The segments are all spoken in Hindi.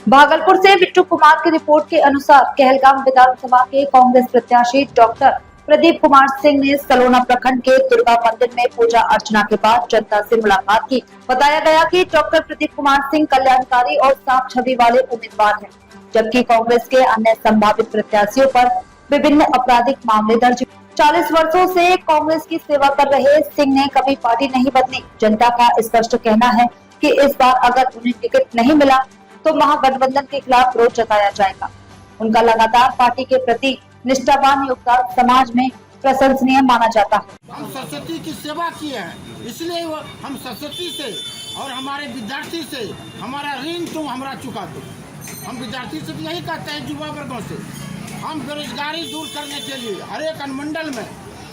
भागलपुर से बिट्टू कुमार की रिपोर्ट के अनुसार कहलगांव विधानसभा के कांग्रेस प्रत्याशी डॉक्टर प्रदीप कुमार सिंह ने सलोना प्रखंड के दुर्गा मंदिर में पूजा अर्चना के बाद जनता से मुलाकात की। बताया गया कि डॉक्टर प्रदीप कुमार सिंह कल्याणकारी और साफ छवि वाले उम्मीदवार हैं, जबकि कांग्रेस के अन्य संभावित प्रत्याशियों पर विभिन्न आपराधिक मामले दर्ज। 40 वर्षों से कांग्रेस की सेवा कर रहे सिंह ने कभी पार्टी नहीं बदली। जनता का स्पष्ट कहना है कि इस बार अगर उन्हें टिकट नहीं मिला तो महागठबंधन के खिलाफ विरोध जताया जाएगा। उनका लगातार पार्टी के प्रति निष्ठावान योगदान समाज में प्रशंसनीय माना जाता है। हम सरस्वती की सेवा किए हैं, इसलिए हम सरस्वती से और हमारे विद्यार्थी से हमारा ऋण तुम हमारा चुका दो। हम विद्यार्थी से यही कहते हैं, युवा वर्गों से, हम बेरोजगारी दूर करने के लिए हर एक अनुमंडल में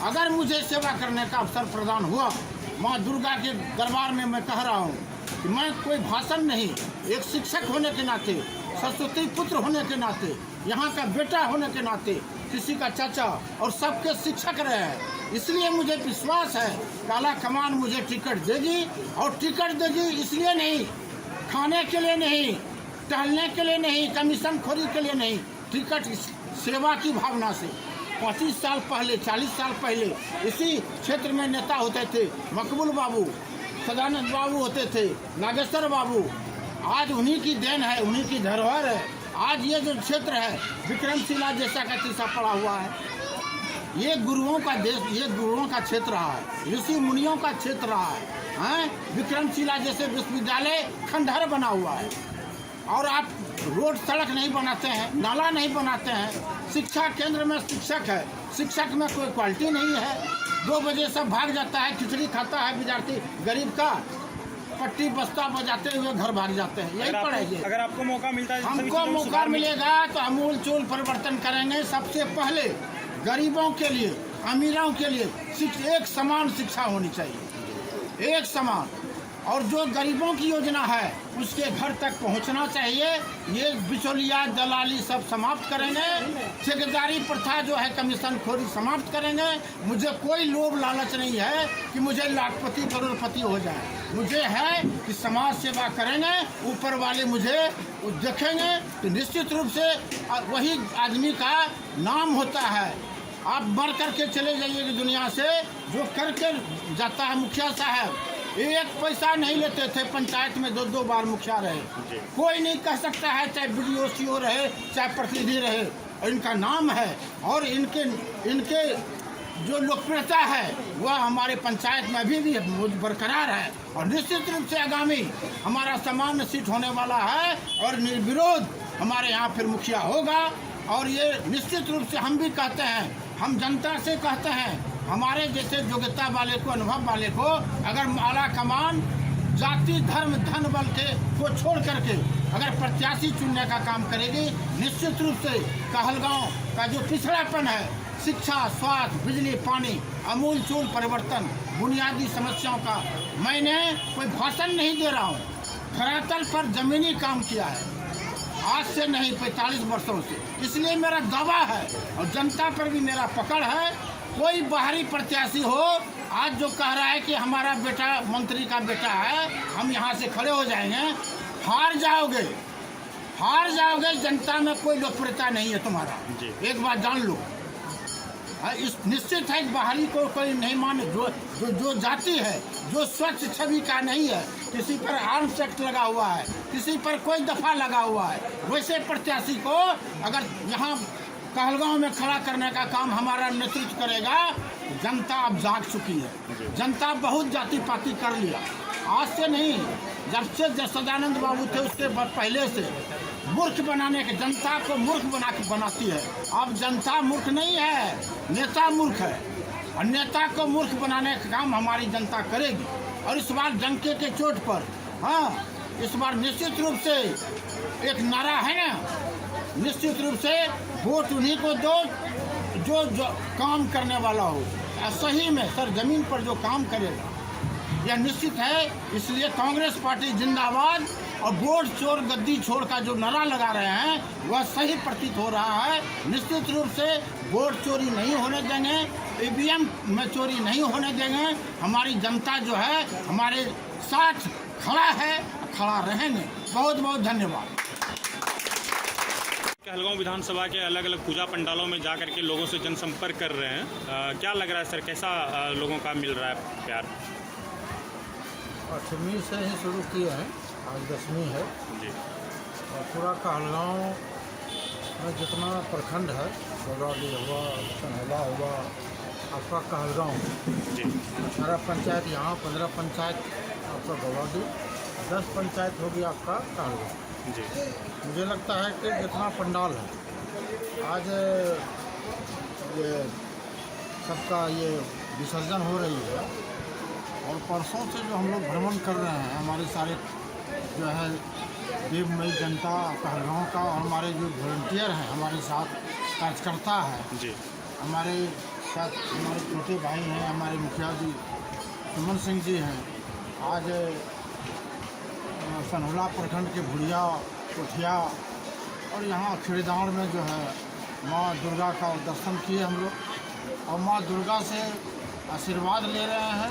अगर मुझे सेवा करने का अवसर प्रदान हुआ, माँ दुर्गा के दरबार में मैं कह रहा हूँ कि मैं कोई भाषण नहीं, एक शिक्षक होने के नाते, सरस्वती पुत्र होने के नाते, यहाँ का बेटा होने के नाते, किसी का चाचा और सबके शिक्षक रहे हैं, इसलिए मुझे विश्वास है काला कमान मुझे टिकट देगी। और टिकट देगी इसलिए नहीं, खाने के लिए नहीं, टहलने के लिए नहीं, कमीशन खोरी के लिए नहीं, टिकट सेवा की भावना से। 25 साल पहले, 40 साल पहले इसी क्षेत्र में नेता होते थे, मकबूल बाबू, सदानंद बाबू होते थे, नागेश्वर बाबू। आज उन्हीं की देन है, उन्हीं की धरोहर है। आज ये जो क्षेत्र है विक्रमशिला जैसा का तीसा पड़ा हुआ है, ये गुरुओं का देश, ये गुरुओं का क्षेत्र रहा है, ऋषि मुनियों का क्षेत्र रहा है। विक्रमशिला जैसे विश्वविद्यालय खंडहर बना हुआ है और आप रोड सड़क नहीं बनाते हैं, नाला नहीं बनाते हैं। शिक्षा केंद्र में शिक्षक है, शिक्षक में कोई क्वालिटी नहीं है। 2 बजे सब भाग जाता है, खिचड़ी खाता है विद्यार्थी गरीब का, पट्टी बस्ता बजाते हुए घर भाग जाते हैं। यही पढ़ेंगे। अगर आपको मौका मिलता है, हमको मौका मिलेगा तो अमूल चूल परिवर्तन करेंगे। सबसे पहले गरीबों के लिए, अमीरों के लिए एक समान शिक्षा होनी चाहिए, एक समान। और जो गरीबों की योजना है उसके घर तक पहुंचना चाहिए। ये बिचौलिया दलाली सब समाप्त करेंगे, ठेकेदारी प्रथा जो है कमीशन खोरी समाप्त करेंगे। मुझे कोई लोभ लालच नहीं है कि मुझे लाखपति करोड़पति हो जाए, मुझे है कि समाज सेवा करेंगे, ऊपर वाले मुझे देखेंगे तो निश्चित रूप से वही आदमी का नाम होता है। आप मर करके चले जाइए दुनिया से, जो करके जाता है। मुखिया साहब 1 पैसा नहीं लेते थे, पंचायत में 2-2 बार मुखिया रहे। कोई नहीं कह सकता है, चाहे BDO CO रहे, चाहे प्रतिनिधि रहे, इनका नाम है। और इनके जो लोकप्रियता है वह हमारे पंचायत में अभी भी बरकरार है। और निश्चित रूप से आगामी हमारा सामान्य सीट होने वाला है और निर्विरोध हमारे यहाँ फिर मुखिया होगा। और ये निश्चित रूप से हम भी कहते हैं, हम जनता से कहते हैं, हमारे जैसे योग्यता वाले को, अनुभव वाले को अगर आला कमान जाति धर्म धन बल के को छोड़ करके अगर प्रत्याशी चुनने का काम करेगी, निश्चित रूप से कहलगांव का जो पिछड़ापन है, शिक्षा, स्वास्थ्य, बिजली, पानी, अमूल चूल परिवर्तन, बुनियादी समस्याओं का, मैंने कोई भाषण नहीं दे रहा हूँ, धरातल पर जमीनी काम किया है, आज से नहीं 45 वर्षों से। इसलिए मेरा दावा है और जनता पर भी मेरा पकड़ है। कोई बाहरी प्रत्याशी हो आज जो कह रहा है कि हमारा बेटा मंत्री का बेटा है, हम यहाँ से खड़े हो जाएंगे, हार जाओगे, हार जाओगे। जनता में कोई लोकप्रियता नहीं है तुम्हारा, एक बात जान लो। इस निश्चित है बाहरी को कोई नहीं माने। जो जाति है, जो स्वच्छ छवि का नहीं है, किसी पर आर्म्स एक्ट लगा हुआ है, किसी पर कोई दफा लगा हुआ है, वैसे प्रत्याशी को अगर यहाँ कहलगांव में खड़ा करने का काम हमारा नेतृत्व करेगा। जनता अब जाग चुकी है, जनता बहुत जाति पाति कर लिया। आज से नहीं, जब से सदानंद बाबू थे उसके पहले से मूर्ख बनाने के, जनता को मूर्ख बनाती है। अब जनता मूर्ख नहीं है, नेता मूर्ख है। और नेता को मूर्ख बनाने का काम हमारी जनता करेगी। और इस बार डंके के चोट पर, इस बार निश्चित रूप से एक नारा है ना, निश्चित रूप से वोट उन्हीं को दो जो काम करने वाला हो, सही में सर जमीन पर जो काम करेगा, यह निश्चित है। इसलिए कांग्रेस पार्टी जिंदाबाद। और वोट चोर गद्दी छोड़ का जो नारा लगा रहे हैं वह सही प्रतीत हो रहा है। निश्चित रूप से वोट चोरी नहीं होने देंगे, EVM में चोरी नहीं होने देंगे। हमारी जनता जो है हमारे साथ खड़ा है, खड़ा रहेंगे। बहुत बहुत धन्यवाद। कहलगांव विधानसभा के अलग अलग पूजा पंडालों में जाकर के लोगों से जनसंपर्क कर रहे हैं। क्या लग रहा है सर, कैसा लोगों का मिल रहा है प्यार? 8वीं से ही शुरू किए हैं, आज 10वीं है। जी और पूरा कहलगांव में जितना प्रखंड है, गौराडी हुआ, सनहला हुआ, आपका कहलगांव जी 18 पंचायत यहाँ, 15 पंचायत आपका गौराडी, 10 पंचायत होगी आपका कहलगांव। जी मुझे लगता है कि जितना पंडाल है आज ये सबका ये विसर्जन हो रही है, और परसों से जो हम लोग भ्रमण कर रहे हैं, हमारे सारे जो है देवमयी जनता कहलगांव का, और हमारे जो वॉलंटियर हैं, हमारे साथ कार्यकर्ता है, जी हमारे साथ हमारे छोटे भाई हैं, हमारे मुखिया जी सुमन सिंह जी हैं। आज सनहुला प्रखंड के भुड़िया, कोठिया और यहाँ खेड़ीदार में जो है माँ दुर्गा का दर्शन किए हम लोग, और माँ दुर्गा से आशीर्वाद ले रहे हैं,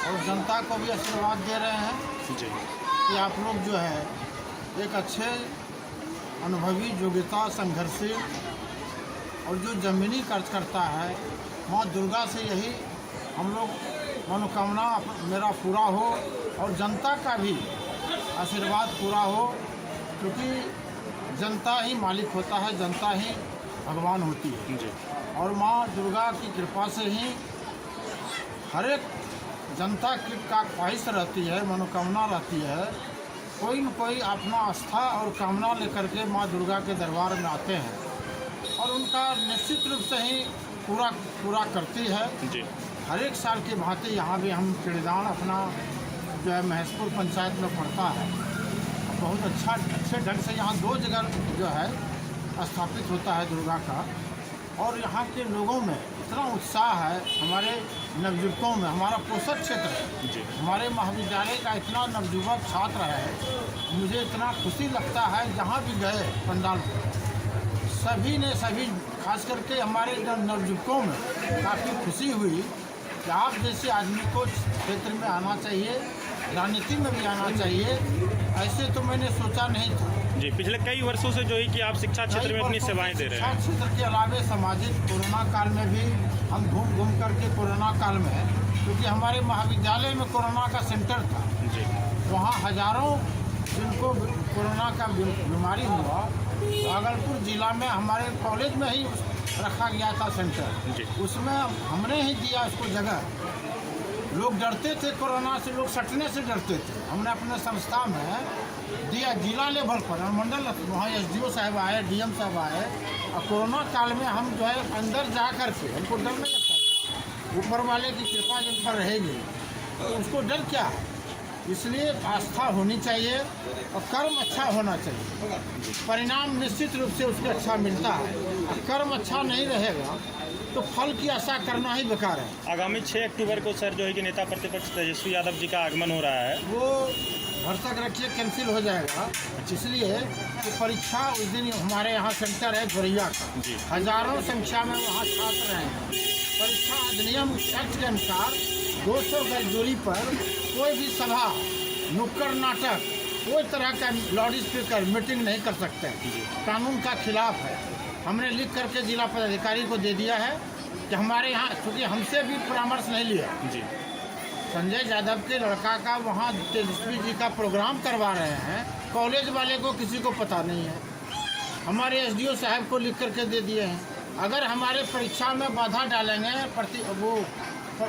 और जनता को भी आशीर्वाद दे रहे हैं जी कि आप लोग जो है एक अच्छे अनुभवी, योग्यता, संघर्षी और जो ज़मीनी कार्यकर्ता है, माँ दुर्गा से यही हम लोग मनोकामना मेरा पूरा हो, और जनता का भी आशीर्वाद पूरा हो, क्योंकि जनता ही मालिक होता है, जनता ही भगवान होती है। जी और माँ दुर्गा की कृपा से ही हर एक जनता की का ख्वाहिश रहती है, मनोकामना रहती है, कोई न कोई अपना आस्था और कामना लेकर के माँ दुर्गा के दरबार में आते हैं, और उनका निश्चित रूप से ही पूरा करती है। जी हर एक साल की भांति यहाँ भी हम खेड़ीदान अपना जो है महेशपुर पंचायत में पड़ता है, बहुत अच्छे ढंग से यहाँ 2 जगह जो है स्थापित होता है दुर्गा का, और यहाँ के लोगों में इतना उत्साह है, हमारे नवयुवकों में, हमारा पोषक क्षेत्र है, जी हमारे महाविद्यालय का इतना नवयुवक छात्र है, मुझे इतना खुशी लगता है। जहाँ भी गए पंडाल सभी खास करके हमारे नवयुवकों में काफ़ी खुशी हुई कि आप जैसे आदमी को क्षेत्र में आना चाहिए, राजनीति में भी आना चाहिए, ऐसे तो मैंने सोचा नहीं था। जी पिछले कई वर्षों से जो है कि आप शिक्षा क्षेत्र में अपनी सेवाएं दे रहे हैं। शिक्षा क्षेत्र के अलावा सामाजिक, कोरोना काल में भी हम घूम करके, कोरोना काल में, क्योंकि हमारे महाविद्यालय में कोरोना का सेंटर था, जी वहाँ हजारों जिनको कोरोना का बीमारी हुआ, भागलपुर जिला में हमारे कॉलेज में ही रखा गया था सेंटर, जी उसमें हमने ही दिया उसको जगह। लोग डरते थे कोरोना से, लोग सटने से डरते थे, हमने अपने संस्था में दिया। जिला लेवल पर मंडल वहाँ SDO साहब आए, DM साहब आए, और कोरोना काल में हम जो है अंदर जा कर के, हमको डर नहीं लगता था, ऊपर वाले की कृपा जिन पर रहेगी तो उसको डर क्या है। इसलिए आस्था होनी चाहिए और कर्म अच्छा होना चाहिए, परिणाम निश्चित रूप से उसके अच्छा मिलता है। और कर्म अच्छा नहीं रहेगा तो फल की आशा करना ही बेकार है। आगामी 6 अक्टूबर को सर जो है कि नेता प्रतिपक्ष तेजस्वी यादव जी का आगमन हो रहा है, वो भरसक रखिए कैंसिल हो जाएगा, इसलिए कि परीक्षा उस दिन हमारे यहाँ सेंटर है गोरैया का, जी हजारों संख्या में वहाँ छात्र रहेंगे। परीक्षा अधिनियम एक्ट के अनुसार 200 गज दूरी पर कोई भी सभा, नुक्कड़ नाटक, कोई तरह का लाउड स्पीकर मीटिंग नहीं कर सकते, कानून का खिलाफ है। हमने लिख करके जिला पदाधिकारी को दे दिया है कि हमारे यहाँ, क्योंकि हमसे भी परामर्श नहीं लिया, जी संजय यादव के लड़का का वहाँ तेजस्वी जी का प्रोग्राम करवा रहे हैं, कॉलेज वाले को किसी को पता नहीं है। हमारे SDO साहब को लिख करके दे दिए हैं, अगर हमारे परीक्षा में बाधा डालेंगे,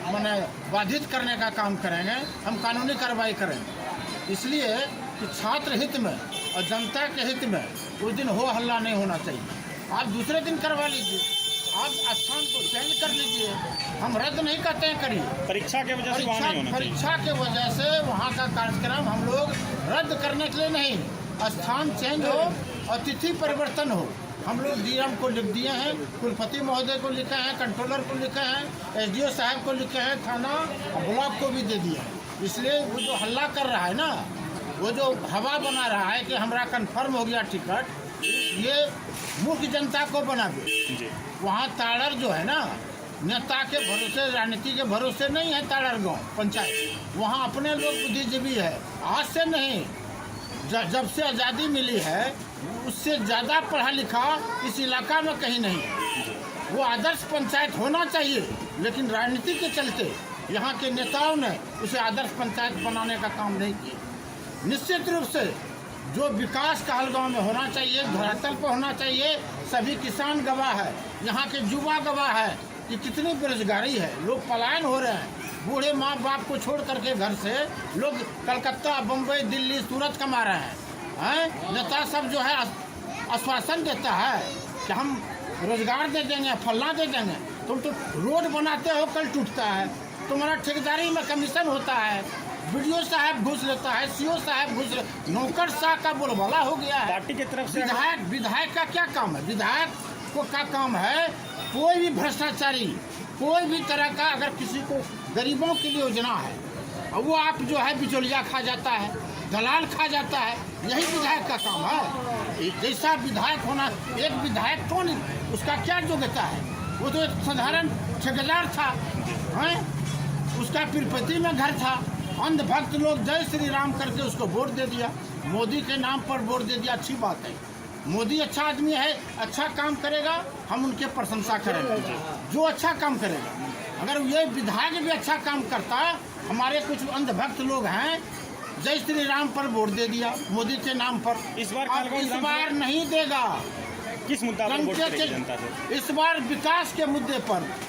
मैंने बाधित करने का काम करेंगे, हम कानूनी कार्रवाई करेंगे। इसलिए कि छात्र हित में और जनता के हित में उस दिन हो हल्ला नहीं होना चाहिए। आप दूसरे दिन करवा लीजिए, आप स्थान को चेंज कर लीजिए, हम रद्द नहीं करते हैं, करिए। परीक्षा के वजह से वहाँ नहीं होना चाहिए। परीक्षा के वजह से वहाँ का कार्यक्रम हम लोग रद्द करने के लिए नहीं, स्थान चेंज हो और तिथि परिवर्तन हो। हम लोग DM को लिख दिए हैं, कुलपति महोदय को लिखे हैं, कंट्रोलर को लिखे हैं, SDO साहब को लिखे हैं, थाना और ब्लॉक को भी दे दिया। इसलिए वो जो हल्ला कर रहा है ना, वो जो हवा बना रहा है कि हमारा कन्फर्म हो गया टिकट, ये मूर्ख जनता को बना दे। वहाँ ताड़र जो है ना, नेता के भरोसे, राजनीति के भरोसे नहीं है ताड़र गाँव पंचायत, वहाँ अपने लोग बुद्धिजीवी है। आज से नहीं, जब से आज़ादी मिली है उससे ज़्यादा पढ़ा लिखा इस इलाका में कहीं नहीं है। वो आदर्श पंचायत होना चाहिए, लेकिन राजनीति के चलते यहाँ के नेताओं ने उसे आदर्श पंचायत बनाने का काम नहीं किया। निश्चित रूप से जो विकास कहलगांव में होना चाहिए, धरातल पर होना चाहिए। सभी किसान गवाह है, यहाँ के युवा गवाह है कि कितनी बेरोजगारी है, लोग पलायन हो रहे हैं। बूढ़े माँ बाप को छोड़ करके घर से लोग कलकत्ता, बम्बई, दिल्ली, सूरत कमा रहे हैं। नेता सब जो है आश्वासन देता है कि हम रोजगार दे देंगे, फलना दे देंगे। तुम तो रोड बनाते हो, कल टूटता है। तुम्हारा ठेकेदारी में कमीशन होता है, वीडियो साहब घूस लेता है, सीओ साहब घूस ले, नौकर शाह का बोलबाला हो गया है। पार्टी की तरफ से विधायक का क्या काम है? विधायक को का काम है कोई भी भ्रष्टाचारी, कोई भी तरह का अगर किसी को गरीबों के लिए योजना है और वो आप जो है बिचौलिया खा जाता है, दलाल खा जाता है, यही विधायक का काम है। एक जैसा विधायक होना, एक विधायक कौन, उसका क्या योग्यता है? वो तो एक साधारण ठेकेदार था, उसका तिरुपति में घर था। अंधभक्त लोग जय श्री राम करके उसको वोट दे दिया, मोदी के नाम पर वोट दे दिया। अच्छी बात है, मोदी अच्छा आदमी है, अच्छा काम करेगा, हम उनके प्रशंसा करेंगे जो अच्छा काम करेगा। अगर ये विधायक भी अच्छा काम करता, हमारे कुछ अंधभक्त लोग हैं जय श्री राम पर वोट दे दिया मोदी के नाम पर। इस बार नहीं देगा। किस मुद्दा पर वोट करेगी जनता से? इस बार विकास के मुद्दे पर